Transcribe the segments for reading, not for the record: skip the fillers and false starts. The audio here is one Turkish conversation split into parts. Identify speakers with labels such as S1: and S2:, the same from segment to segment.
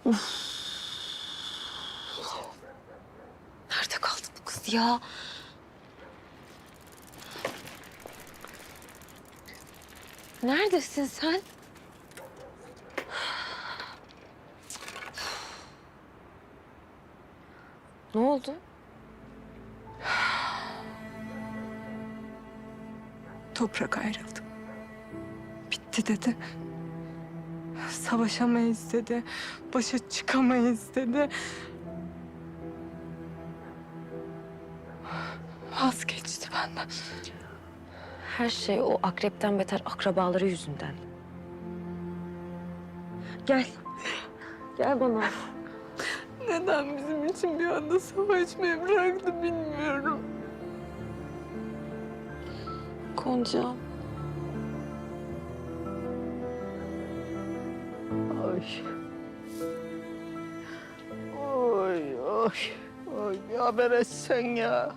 S1: Nerede kaldı bu kız ya? Neredesin sen? Ne oldu?
S2: Toprak ayrıldı. Bitti dedi. Savaşamayız dedi. Başa çıkamayız dedi. Vazgeçti benden.
S1: Her şey o akrepten beter akrabaları yüzünden. Gel. Gel bana.
S2: Neden bizim için bir anda savaşmayı bıraktı bilmiyorum.
S1: Gonca.
S3: Ay. Oy oy. Oy bir haber etsen ya.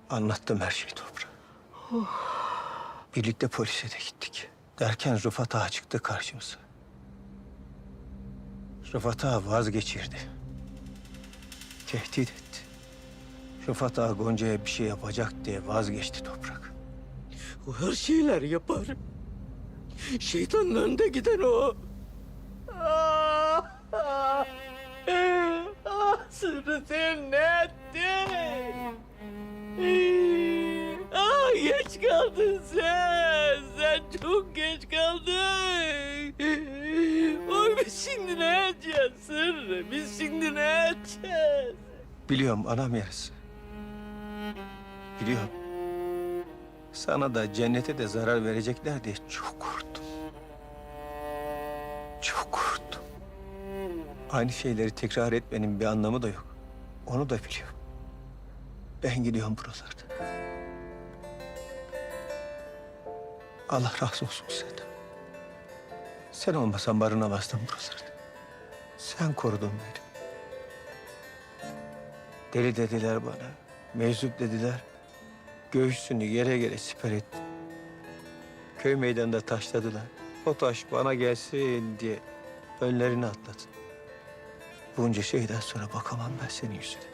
S4: Anlattım her şeyi Toprağa. Birlikte polise de gittik. Derken Rıfat Ağa çıktı karşımıza. Rıfat Ağa vazgeçirdi. Tehdit etti. Rıfat Ağa Gonca'ya bir şey yapacak diye vazgeçti Toprak.
S3: O her şeyler yapar. Şeytanın önünde giden o. Ah, ah, Sırrı sen ne ettin? Ah, geç kaldın sen. Sen çok geç kaldın. Oy biz şimdi ne edeceğiz Sırrı? Biz şimdi ne edeceğiz?
S4: Biliyorum anam yarısı. Biliyorum. Sana da cennete de zarar verecekler diye çok korktum. Çok korktum. Aynı şeyleri tekrar etmenin bir anlamı da yok. Onu da biliyorum. Ben gidiyorum buralarda. Allah razı olsun senden. Sen olmasan barınamazdım buralarda. Sen korudun beni. Deli dediler bana. Meczup dediler. Göğsünü yere yere siper etti. Köy meydanında taşladılar. O taş bana gelsin diye önlerini atladın. Bunca şeyden sonra bakamam ben senin yüzüne.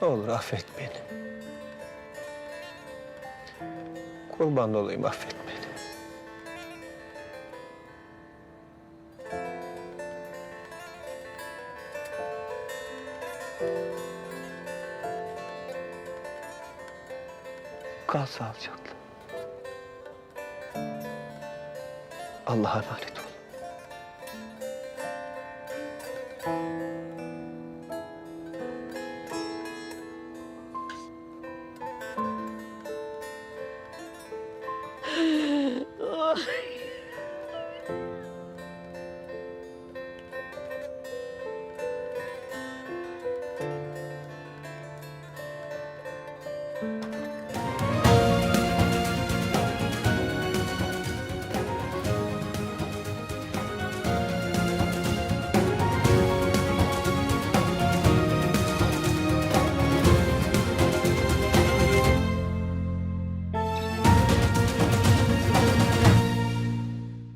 S4: Ne olur affet beni. Kurban olayım affet beni. Kal sağlıcakla. Allah'a emanet ol.